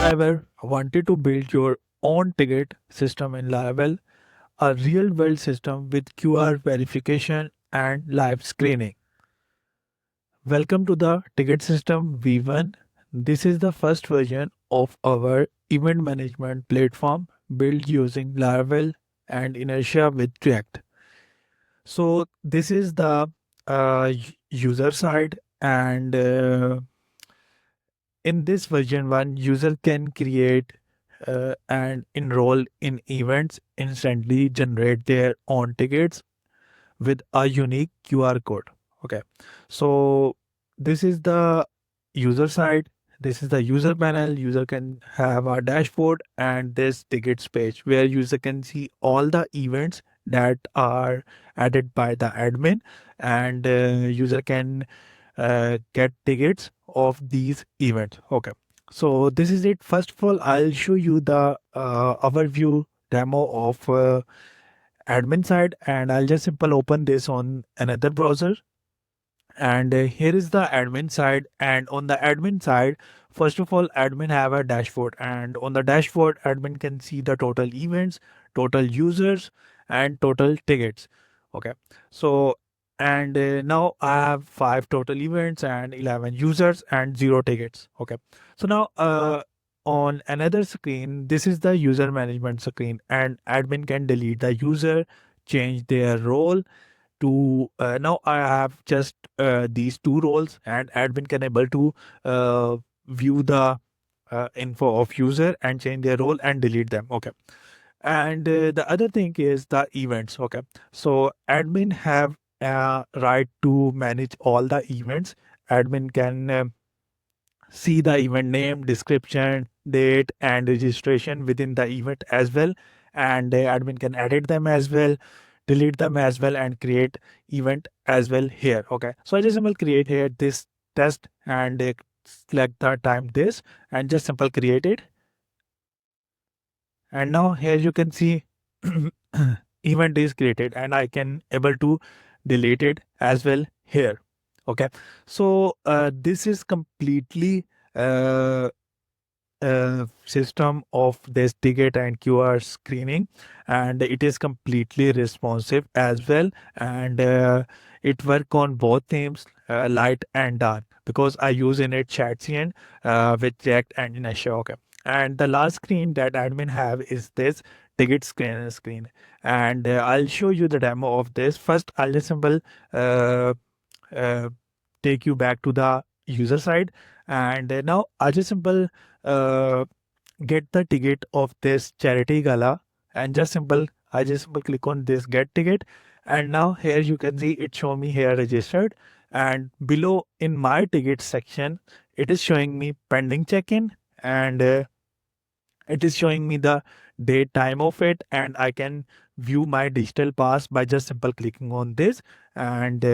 ever wanted to build your own ticket system in Laravel, a real world system with QR verification and live screening? Welcome to the ticket system V1. This is the first version of our event management platform built using Laravel and Inertia with React. So, this is the user side, and in this version 1, user can create and enroll in events, instantly generate their own tickets with a unique QR code. Okay, so this is the user side. This is the user panel. User can have a dashboard and this tickets page where user can see all the events that are added by the admin, and user can get tickets of these events. Okay, so this is it. First of all, I'll show you the overview demo of admin side, and I'll just simple open this on another browser. And here is the admin side, and on the admin side, first of all, admin have a dashboard, and on the dashboard admin can see the total events, total users, and total tickets. Okay, so and now I have 5 total events and 11 users and 0 tickets. Okay, so now on another screen, this is the user management screen, and admin can delete the user, change their role to now I have just these 2 roles, and admin can able to view the info of user and change their role and delete them. Okay, and the other thing is the events. Okay, so admin have right to manage all the events. Admin can see the event name, description, date, and registration within the event as well, and admin can edit them as well, delete them as well, and create event as well here. Okay, so I just simple create here this test, and select the time this, and just simple create it. And now here you can see event is created, and I can able to delete it as well here. Okay, so this is completely uh, system of this ticket and QR screening, and it is completely responsive as well, and it work on both themes, light and dark, because I use in it ChatCN with React and Inertia. Okay, and the last screen that admin have is this ticket screen, and I'll show you the demo of this. First, I'll just simple uh, uh, take you back to the user side, and now I'll just simple uh, get the ticket of this charity gala, and just simple I just simple click on this get ticket, and now here you can see it show me here registered, and below in my ticket section it is showing me pending check-in, and it is showing me the date time of it, and I can view my digital pass by just simple clicking on this, and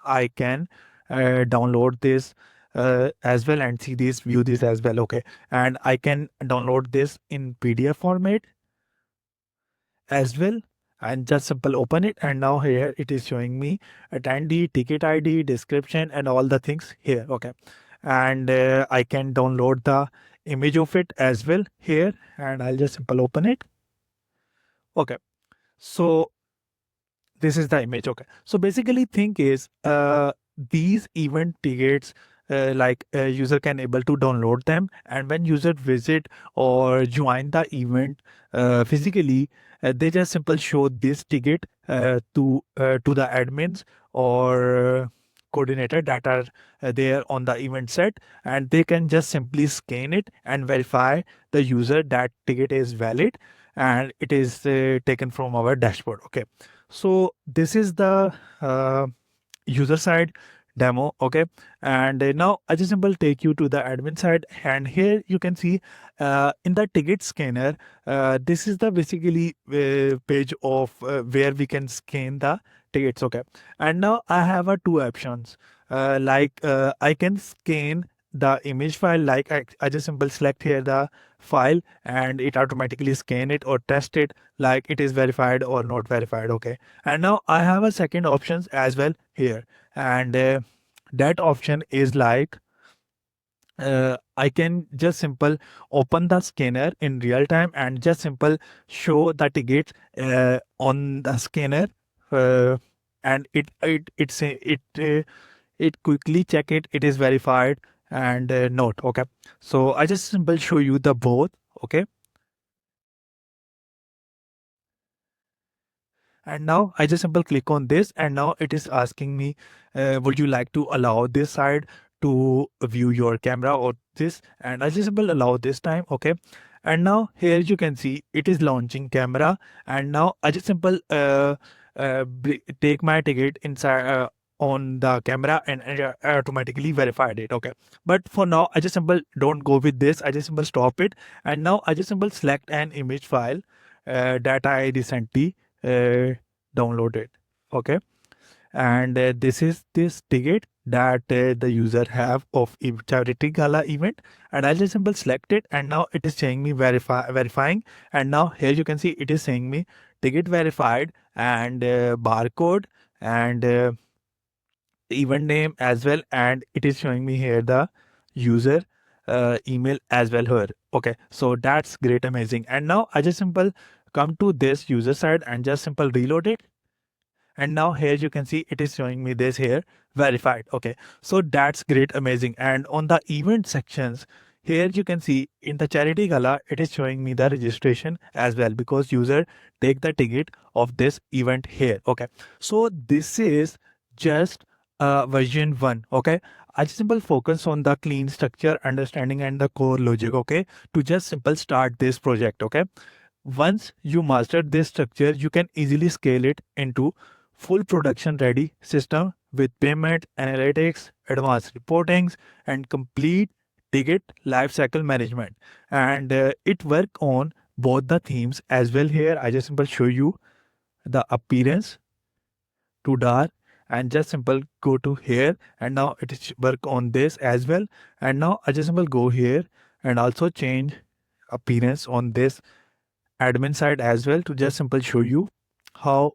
I can download this as well and see this, view this as well. Okay, and I can download this in PDF format as well, and just simple open it, and now here it is showing me attendee, ticket ID, description, and all the things here. Okay, and I can download the image of it as well here, and I'll just simple open it. Okay, so this is the image. Okay, so basically thing is these event tickets, user can able to download them, and when user visit or join the event physically, they just simple show this ticket to the admins or coordinator that are there on the event set, and they can just simply scan it and verify the user that ticket is valid, and it is taken from our dashboard. Okay, so this is the user side demo. Okay, and now I just simple take you to the admin side, and here you can see in the ticket scanner, this is the basically page of where we can scan the tickets. Okay, and now I have 2 options, I can scan the image file, I just simple select here the file, and it automatically scan it or test it like it is verified or not verified. Okay, and now I have a second options as well here, and that option is like I can just simple open the scanner in real time and just simple show the tickets on the scanner, uh, and it quickly check it is verified and not. Okay, so I just simple show you the both. Okay, and now I just simple click on this, and now it is asking me, would you like to allow this side to view your camera or this? And I just simple allow this time. Okay. And now here you can see it is launching camera. And now I just simple take my ticket inside on the camera, and automatically verified it. Okay. But for now, I just simple don't go with this. I just simple stop it. And now I just simple select an image file that I recently uh, downloaded. Okay, and this is this ticket that the user have of charity gala event, and I'll just simple select it, and now it is saying me verifying. And now here you can see it is saying me ticket verified, and barcode, and event name as well, and it is showing me here the user email as well here. Okay, so that's great, amazing. And now I just simple come to this user side and just simple reload it, and now here you can see it is showing me this here verified. Okay, so that's great, amazing. And on the event sections, here you can see in the charity gala it is showing me the registration as well, because user take the ticket of this event here. Okay, so this is just version 1. Okay, I just simple focus on the clean structure understanding and the core logic. Okay, to just simple start this project. Okay, once you master this structure, you can easily scale it into full production ready system with payment, analytics, advanced reportings, and complete ticket lifecycle management. And it work on both the themes as well. Here, I just simple show you the appearance to dark, and just simple go to here, and now it is work on this as well. And now I just simple go here and also change appearance on this admin side as well, to just simple show you how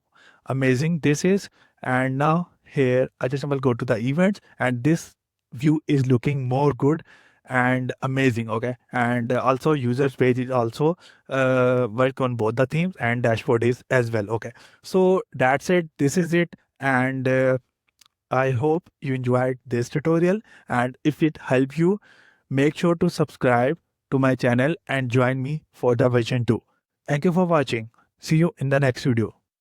amazing this is. And now here I just simple go to the events, and this view is looking more good and amazing. Okay, and also users page is also work on both the themes, and dashboard is as well. Okay, so that's it, this is it. And I hope you enjoyed this tutorial, and if it helped you, make sure to subscribe to my channel and join me for the version 2. Thank you for watching. See you in the next video.